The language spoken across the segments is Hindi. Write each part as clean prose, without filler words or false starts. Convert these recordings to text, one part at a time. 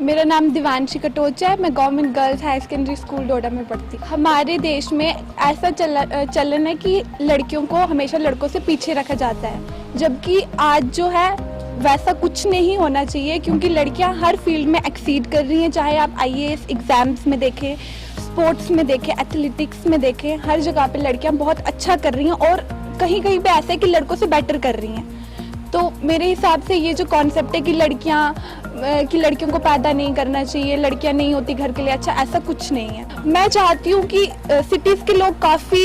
मेरा नाम दिवांशी कटोचा है। मैं government girls high secondary school Doda में पढ़ती हूँ। हमारे देश में ऐसा चलन है कि लड़कियों को हमेशा लड़कों से पीछे रखा जाता है, जबकि आज जो है वैसा कुछ नहीं होना चाहिए, क्योंकि लड़कियां हर फील्ड में एक्सीड कर रही हैं। चाहे आप आईएएस एग्ज़ाम्स में देखें, स्पोर्ट्स में देखें, एथलेटिक्स में देखें, हर जगह पे लड़कियां बहुत अच्छा कर रही हैं और कहीं कहीं पे ऐसा है कि लड़कों से बेटर कर रही हैं। तो मेरे हिसाब से ये जो कॉन्सेप्ट है कि लड़कियों को पैदा नहीं करना चाहिए, लड़कियां नहीं होती घर के लिए अच्छा, ऐसा कुछ नहीं है। मैं चाहती हूँ कि सिटीज़ के लोग काफ़ी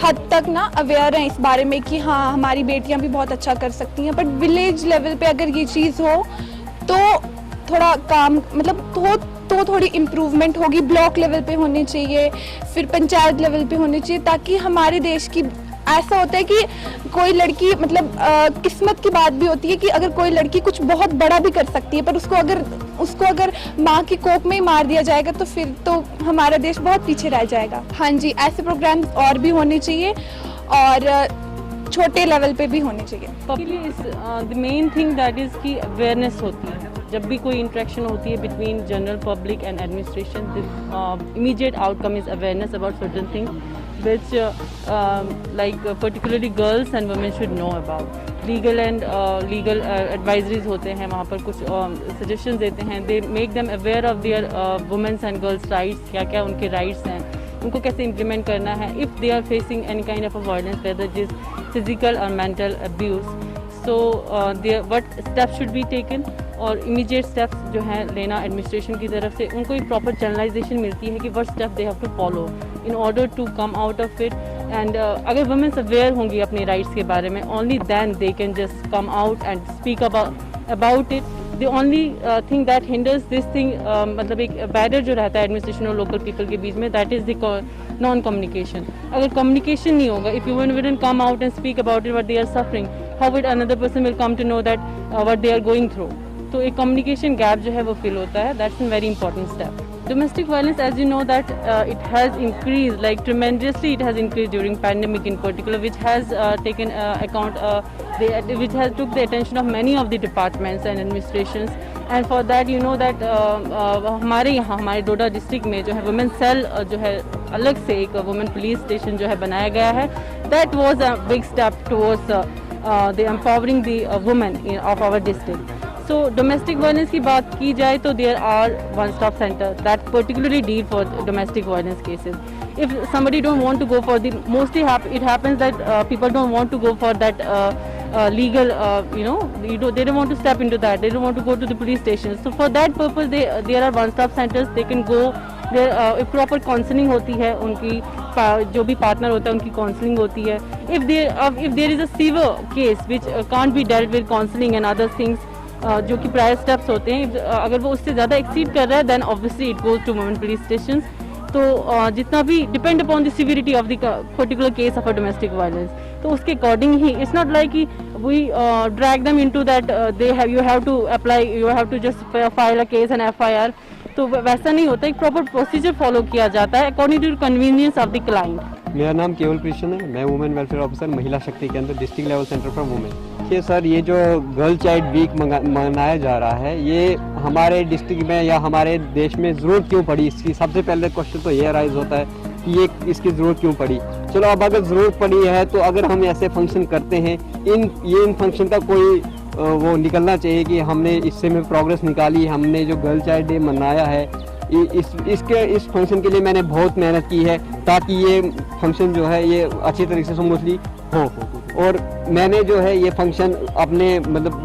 हद तक ना अवेयर हैं इस बारे में कि हाँ हमारी बेटियां भी बहुत अच्छा कर सकती हैं, बट विलेज लेवल पे अगर ये चीज़ हो तो थोड़ा काम तो थोड़ी इम्प्रूवमेंट होगी। ब्लॉक लेवल पे होनी चाहिए, फिर पंचायत लेवल पे होनी चाहिए, ताकि हमारे देश की ऐसा होता है कि कोई लड़की किस्मत की बात भी होती है कि अगर कोई लड़की कुछ बहुत बड़ा भी कर सकती है, पर उसको अगर माँ की कोख में ही मार दिया जाएगा तो फिर तो हमारा देश बहुत पीछे रह जाएगा। हाँ जी, ऐसे प्रोग्राम्स और भी होने चाहिए और छोटे लेवल पे भी होने चाहिए। The main thing that is कि अवेयरनेस होती है। जब भी कोई इंटरेक्शन होती है between general public and administration, the immediate outcome is awareness about certain thing which particularly girls and women should know about. Legal advisories होते हैं, वहाँ पर कुछ suggestions देते हैं. They make them aware of their women's and girls' rights, क्या क्या उनके rights हैं, उनको कैसे implement करना है if they are facing any kind of a violence, whether it is physical or mental abuse. So what steps should be taken और इमीडिएट स्टेप्स जो हैं लेना एडमिनिस्ट्रेशन की तरफ से, उनको एक प्रॉपर चैनलाइजेशन मिलती है कि what step they have to follow in order to come out of it. And अगर वुमेन्स अवेयर होंगी अपने राइट्स के बारे में, only then they can just come out and speak about it. The only thing that hinders this thing, मतलब एक बैरियर जो रहता है एडमिनिस्ट्रेशन और लोकल पीपल के बीच में, that is the non communication. अगर कम्युनिकेशन नहीं होगा, if you one wouldn't come out and speak about it what they are suffering, how would another person will come to know that what they are going through. तो एक कम्युनिकेशन गैप जो है वो फिल होता है, that's a very important step. Domestic violence, as you know, that it has increased like tremendously. It has increased during pandemic in particular, which has taken account, which has took the attention of many of the departments and administrations. And for that, you know that हमारे यहाँ हमारे डोडा डिस्ट्रिक्ट में जो है वुमेन सेल जो है अलग से एक वुमेन पुलिस स्टेशन जो है बनाया गया है। That was a big step towards the empowering the women of our district. So domestic violence की बात की जाए तो there are one-stop center that particularly deal for domestic violence cases. If somebody don't want to go for the, mostly it happens that people don't want to go for that legal, they don't want to step into that. They don't want to go to the police stations. So for that purpose, there are one-stop centers. They can go there. Proper counseling होती है, उनकी जो भी पार्टनर होता है उनकी काउंसलिंग होती है. If there is a severe case which can't be dealt with counseling and other things, जो कि प्रायर स्टेप्स होते हैं, अगर वो उससे ज़्यादा एक्सीड कर रहा है then obviously it goes to women police station. तो जितना भी depend upon the severity of the particular case of a domestic violence, तो उसके अकॉर्डिंग ही, इट्स नॉट लाइक कि we drag them into that you have to apply, you have to just file a case and FIR. तो वैसा नहीं होता, एक प्रॉपर प्रोसीजर फॉलो किया जाता है according to convenience of the client. मेरा नाम केवल कृष्ण है, मैं वुमेन वेलफेयर ऑफिसर महिला शक्ति के अंदर district level centre for women. ये सर, ये जो गर्ल चाइल्ड वीक मनाया जा रहा है, ये हमारे डिस्ट्रिक्ट में या हमारे देश में ज़रूरत क्यों पड़ी, इसकी सबसे पहले क्वेश्चन तो ये अराइज होता है कि ये इसकी ज़रूरत क्यों पड़ी। चलो, अब अगर ज़रूरत पड़ी है तो अगर हम ऐसे फंक्शन करते हैं, इन फंक्शन का कोई वो निकलना चाहिए कि हमने इससे में प्रोग्रेस निकाली, हमने जो गर्ल चाइल्ड डे मनाया है, इस फंक्शन के लिए मैंने बहुत मेहनत की है ताकि ये फंक्शन जो है ये अच्छी तरीके से स्मूथली हो। और मैंने जो है ये फंक्शन अपने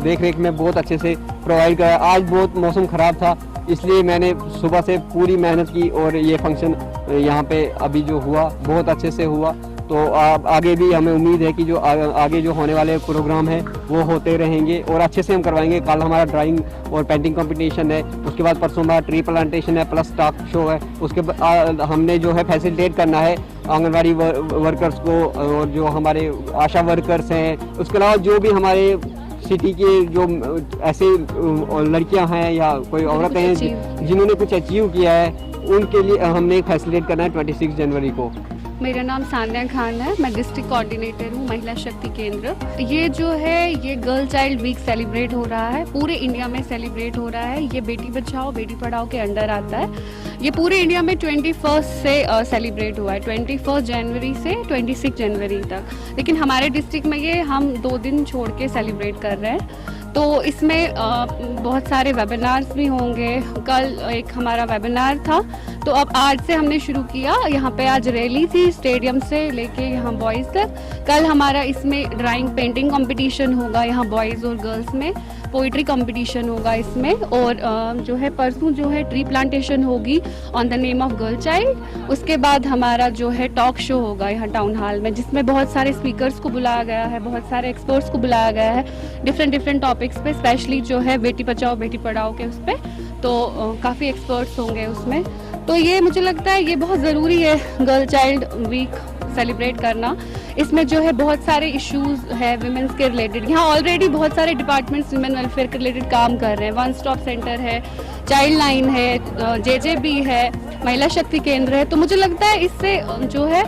देख रेख में बहुत अच्छे से प्रोवाइड कराया। आज बहुत मौसम ख़राब था, इसलिए मैंने सुबह से पूरी मेहनत की और ये फंक्शन यहाँ पे अभी जो हुआ बहुत अच्छे से हुआ। तो आगे भी हमें उम्मीद है कि जो आगे जो होने वाले प्रोग्राम हैं वो होते रहेंगे और अच्छे से हम करवाएंगे। कल हमारा ड्राइंग और पेंटिंग कंपटीशन है, उसके बाद परसों हमारा ट्री प्लांटेशन है प्लस स्टॉक शो है। उसके बाद हमने जो है फैसिलिटेट करना है आंगनवाड़ी वर्कर्स को और जो हमारे आशा वर्कर्स हैं, उसके अलावा जो भी हमारे सिटी के जो ऐसे लड़कियां हैं या कोई औरतें हैं जिन्होंने कुछ अचीव किया है, उनके लिए हमने फैसिलिटेट करना है 26 जनवरी को। मेरा नाम सान्या खान है, मैं डिस्ट्रिक्ट कोऑर्डिनेटर हूँ महिला शक्ति केंद्र। ये जो है ये गर्ल चाइल्ड वीक सेलिब्रेट हो रहा है, पूरे इंडिया में सेलिब्रेट हो रहा है। ये बेटी बचाओ बेटी पढ़ाओ के अंडर आता है। ये पूरे इंडिया में 21 से सेलिब्रेट हुआ है, 21 जनवरी से 26 जनवरी तक। लेकिन हमारे डिस्ट्रिक्ट में ये हम 2 दिन छोड़ के सेलिब्रेट कर रहे हैं। तो इसमें बहुत सारे वेबिनार्स भी होंगे। कल एक हमारा वेबिनार था, तो अब आज से हमने शुरू किया। यहाँ पे आज रैली थी स्टेडियम से लेके यहाँ बॉयज़ तक। कल हमारा इसमें ड्राइंग पेंटिंग कंपटीशन होगा यहाँ बॉयज़ और गर्ल्स में, पोइट्री कंपटीशन होगा इसमें, और जो है परसों जो है ट्री प्लांटेशन होगी on the name of girl child. उसके बाद हमारा जो है टॉक शो होगा यहाँ टाउन हॉल में, जिसमें बहुत सारे स्पीकर्स को बुलाया गया है, बहुत सारे एक्सपर्ट्स को बुलाया गया है डिफरेंट टॉपिक्स पे, स्पेशली जो है बेटी बचाओ बेटी पढ़ाओ के उस पर। तो काफ़ी एक्सपर्ट्स होंगे उसमें। तो ये मुझे लगता है ये बहुत ज़रूरी है गर्ल चाइल्ड वीक सेलिब्रेट करना। इसमें जो है बहुत सारे इश्यूज है विमेंस के रिलेटेड। यहाँ ऑलरेडी बहुत सारे डिपार्टमेंट्स विमेन वेलफेयर के रिलेटेड काम कर रहे हैं। वन स्टॉप सेंटर है, चाइल्ड लाइन है, जेजेबी है, महिला शक्ति केंद्र है। तो मुझे लगता है इससे जो है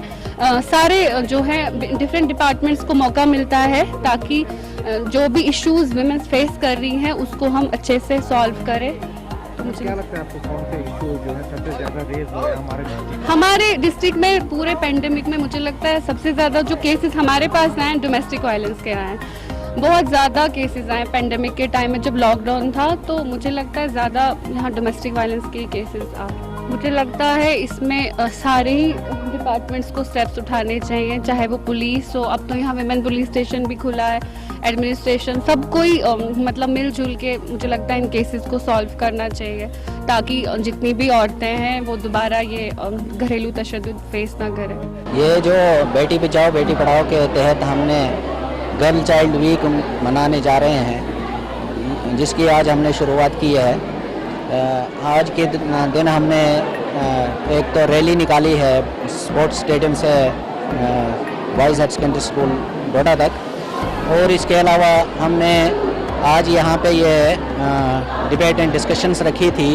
सारे जो है डिफरेंट डिपार्टमेंट्स को मौका मिलता है, ताकि जो भी इश्यूज विमेंस फेस कर रही हैं उसको हम अच्छे से सॉल्व करें। तो मुझे क्या लगता है आपको कौन से इशू जो है सबसे ज़्यादा रेज हुए हमारे डिस्ट्रिक्ट में? पूरे पेंडेमिक में मुझे लगता है सबसे ज़्यादा जो केसेस हमारे पास आए डोमेस्टिक वायलेंस के आए। बहुत ज़्यादा केसेस आए पेंडेमिक के टाइम में, जब लॉकडाउन था, तो मुझे लगता है ज़्यादा यहाँ डोमेस्टिक वायलेंस के केसेस आए। मुझे लगता है इसमें सारे ही डिपार्टमेंट्स को स्टेप्स उठाने चाहिए, चाहे वो पुलिस हो, अब तो यहाँ विमेन पुलिस स्टेशन भी खुला है, एडमिनिस्ट्रेशन, सब कोई मतलब मिलजुल के मुझे लगता है इन केसेस को सॉल्व करना चाहिए, ताकि जितनी भी औरतें हैं वो दोबारा ये घरेलू तशद्दुद फेस ना करें। ये जो बेटी बचाओ बेटी पढ़ाओ के तहत हमने गर्ल चाइल्ड वीक मनाने जा रहे हैं, जिसकी आज हमने शुरुआत की है। आज के दिन हमने एक तो रैली निकाली है स्पोर्ट्स स्टेडियम से बॉयज़ हायर सेकेंडरी स्कूल डोडा तक, और इसके अलावा हमने आज यहाँ पे ये डिबेट एंड डिस्कशंस रखी थी।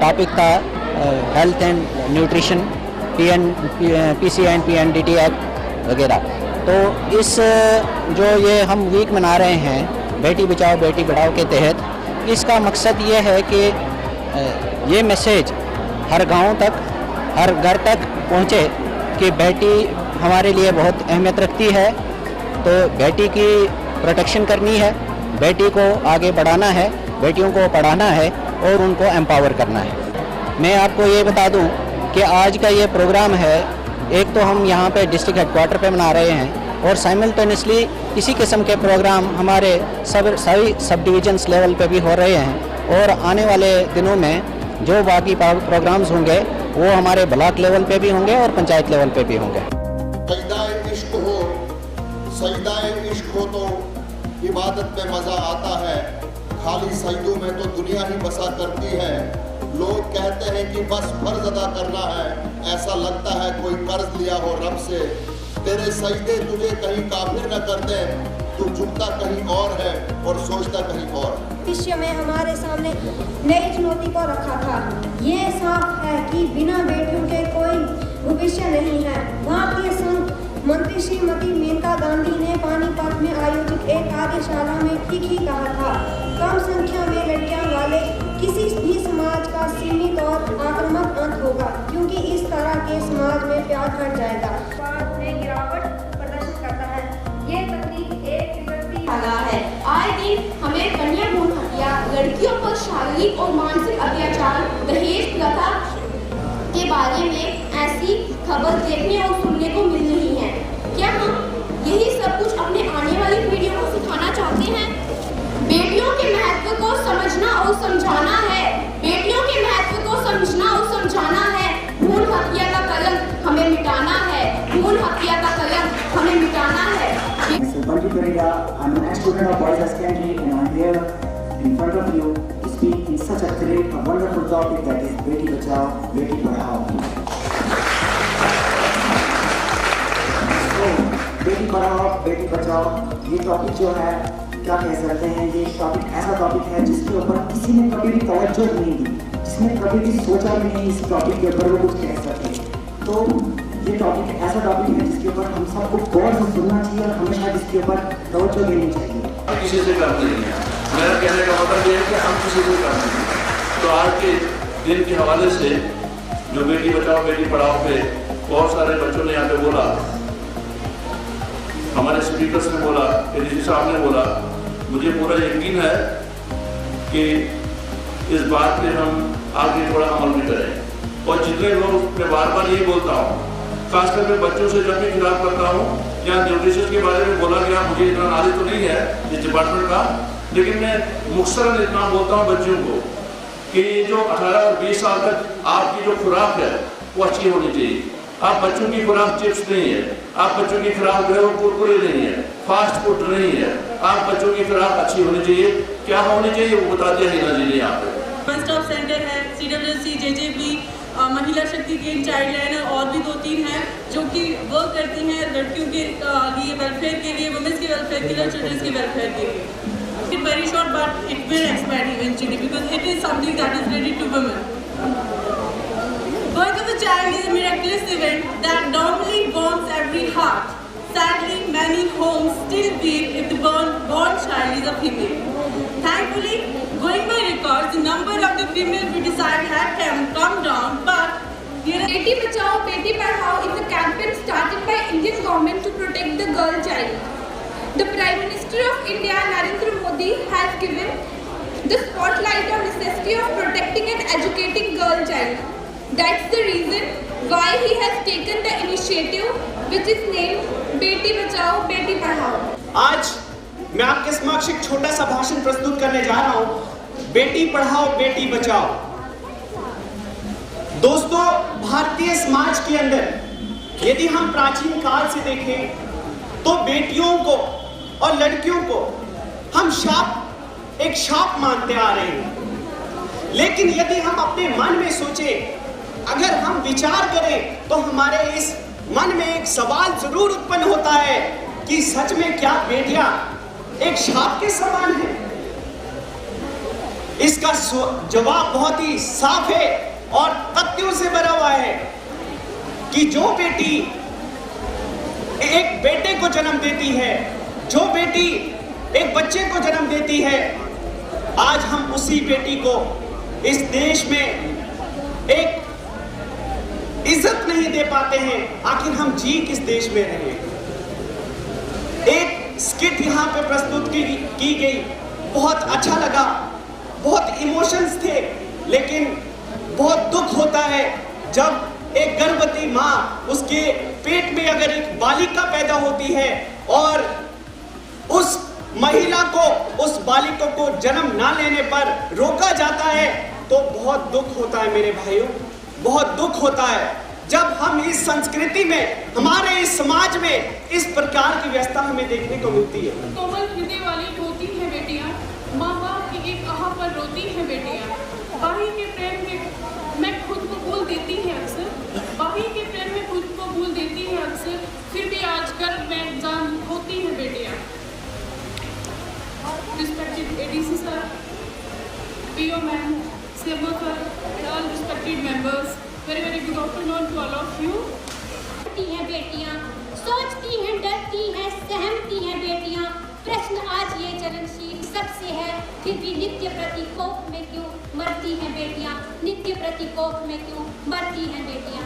टॉपिक था health and nutrition, PCI and PNDT act वगैरह। तो इस जो ये हम वीक मना रहे हैं बेटी बचाओ बेटी पढ़ाओ के तहत, इसका मकसद ये है कि ये मैसेज हर गांव तक, हर घर तक पहुँचे कि बेटी हमारे लिए बहुत अहमियत रखती है। तो बेटी की प्रोटेक्शन करनी है, बेटी को आगे बढ़ाना है, बेटियों को पढ़ाना है और उनको एम्पावर करना है। मैं आपको ये बता दूं कि आज का ये प्रोग्राम है, एक तो हम यहाँ पे डिस्ट्रिक्ट हेडक्वार्टर पे मना रहे हैं, और साइमल्टेनियसली इसी किस्म के प्रोग्राम हमारे सभी सब डिविजन्स लेवल पे भी हो रहे हैं। और आने वाले दिनों में जो बाकी प्रोग्राम्स होंगे वो हमारे ब्लॉक लेवल पे भी होंगे और पंचायत लेवल पे भी होंगे। सजदाए इश्क हो तो इबादत में मज़ा आता है, खाली सजदों में तो दुनिया ही बसा करती है। लोग कहते हैं कि बस फर्ज अदा करना है, ऐसा लगता है कोई कर्ज लिया हो रब से। तेरे सजदे तुझे कहीं काफिर न कर दे, तू झुकता कहीं और है और सोचता कहीं और। भविष्य में हमारे सामने नई चुनौती को रखा था। ये साफ है कि बिना बेटियों के कोई भविष्य नहीं है। भारतीय संघ मंत्री श्रीमती मेनका गांधी ने पानीपत में आयोजित एक कार्यशाला में ठीक ही कहा था, कम संख्या में लड़कियां वाले किसी भी समाज का सीमित और आक्रामक अंत होगा, क्योंकि इस तरह के समाज में प्यार हट जाएगा। में गिरावट प्रदर्शित करता है। ये तकनीक एक विपत्ति है। आए दिन हमें कन्या भ्रूण हत्या, लड़कियों पर शारीरिक और मानसिक अत्याचार, दहेज प्रथा के बारे में ऐसी खबर देखने और सुनने को मिल रही है। क्या हम यही सब कुछ अपने आने वाली पीढ़ियों को सिखाना चाहते हैं? बेटियों के महत्व को समझना और समझाना है। बेटियों के महत्व को समझना और समझाना है। भ्रूण हत्या का कलंक हमें मिटाना है। भ्रूण हत्या का कलंक हमें मिटाना है। I'm an ex-student of Boys High Secondary and I'm here in front of you to speak in such a great, a wonderful topic that is Beti Bachao, Beti Padhao. So, Beti Padhao, Beti Bachao, ये टॉपिक जो है क्या कह सकते हैं, ये टॉपिक ऐसा टॉपिक है जिसके ऊपर किसी ने कभी भी तवज्जो नहीं दी, जिसने कभी भी सोचा भी नहीं इस टॉपिक के ऊपर वो कुछ कह सके। तो ये टॉपिक ऐसा टॉपिक है जिसके ऊपर हम सबको गौर से सुनना चाहिए और हमेशा इसके ऊपर तवज्जो देनी चाहिए। किसी से कम नहीं है, मेरा कहने का मतलब ये है कि हम किसी से कम नहीं है। तो आज के दिन के हवाले से जो बेटी बचाओ बेटी पढ़ाओ पे बहुत सारे बच्चों ने यहाँ पे बोला, हमारे स्पीकर्स ने बोला, एडीसी साहब ने बोला, मुझे पूरा यकीन है कि इस बात पे हम आगे थोड़ा अमल भी करें। और जितने लोग मैं बार बार यही बोलता हूँ, खासकर मैं बच्चों से जब भी खिलाफ करता हूँ या न्यूट्रिशन के बारे में बोला गया, मुझे इतना नॉलेज तो नहीं है इस डिपार्टमेंट का, लेकिन मैं मुख्तसरन इतना बोलता हूँ बच्चों को कि जो 18 और 20 साल तक आपकी जो खुराक है वो अच्छी होनी चाहिए। आप बच्चों की खुराक चिप्स नहीं है, आप बच्चों की खुराक जो है वो कुरकुरे नहीं है, फास्ट फूड नहीं है, आप बच्चों की खुराक अच्छी होनी चाहिए। क्या होनी चाहिए वो बता दिया हिना जी ने यहाँ पे। वन स्टॉप सेंटर है, CWC, JJB, महिला शक्ति केंद्र, चाइल्ड लाइन और भी 2-3 हैं जो कि वर्क करती हैं लड़कियों के लिए वेलफेयर के लिए, वुमेन्स के वेलफेयर के लिए, चिल्ड्रंस के वेलफेयर के लिए। It's very short, but it will expand eventually because it is something that is related to women. Birth of a child is a miraculous event that normally warms every heart. Sadly, many homes still weep if the born child is a female. Thankfully, going by records, the number of the female feticide had come down, but Beti Bachao, Beti Padhao is a campaign started by Indian government to protect the girl child. The Prime Minister of India, Narendra Modi, has given the spotlight on necessity of protecting and educating girl child. That's the reason why he has taken the initiative, which is named Beti Bachao, Beti Padhao. आज मैं आपके समक्ष एक छोटा सा भाषण प्रस्तुत करने जा रहा हूँ, बेटी पढ़ाओ बेटी बचाओ। दोस्तों, भारतीय समाज के अंदर यदि हम प्राचीन काल से देखें तो बेटियों को और लड़कियों को हम एक शाप मानते आ रहे हैं। लेकिन यदि हम अपने मन में सोचें, अगर हम विचार करें तो हमारे इस मन में एक सवाल जरूर उत्पन्न होता है कि सच में क्या बेटियां एक शाप के समान है? इसका जवाब बहुत ही साफ है और तथ्यों से भरा हुआ है कि जो बेटी एक बेटे को जन्म देती है, जो बेटी एक बच्चे को जन्म देती है, आज हम उसी बेटी को इस देश में एक इज्जत नहीं दे पाते हैं। आखिर हम जी किस देश में रहे? एक स्किट यहाँ पे प्रस्तुत की गई, बहुत अच्छा लगा, बहुत इमोशंस थे, लेकिन बहुत दुख होता है जब एक गर्भवती माँ, उसके पेट में अगर एक बालिका पैदा होती है और उस महिला को, उस बालिका को जन्म ना लेने पर रोका जाता है तो बहुत दुख होता है मेरे भाइयों, बहुत दुख होता है जब हम इस संस्कृति में, हमारे इस समाज में इस प्रकार की व्यवस्था हमें देखने को मिलती है। कोमल हृदय वाली होती हैं बेटियां, माँ बाप की एक आह पर रोती हैं बेटियां, भाई के प्रेम में खुद को भूल देती हैं अक्सर, भाई के प्रेम में खुद को भूल देती हैं अक्सर, फिर भी आज गर्भ में जान होती हैं बेटियां। Respected ADC sir, PO ma'am, CMO sir, and all respected members, very good afternoon to all of you. हैं बेटियां, सोचती हैं, डरती हैं, सहमती हैं बेटियां। प्रश्न आज ये चरणशील सबसे है, फिर भी नित्य प्रतीकोप में क्यों मरती हैं बेटियां? नित्य प्रतीकोप में क्यों मरती हैं बेटियां?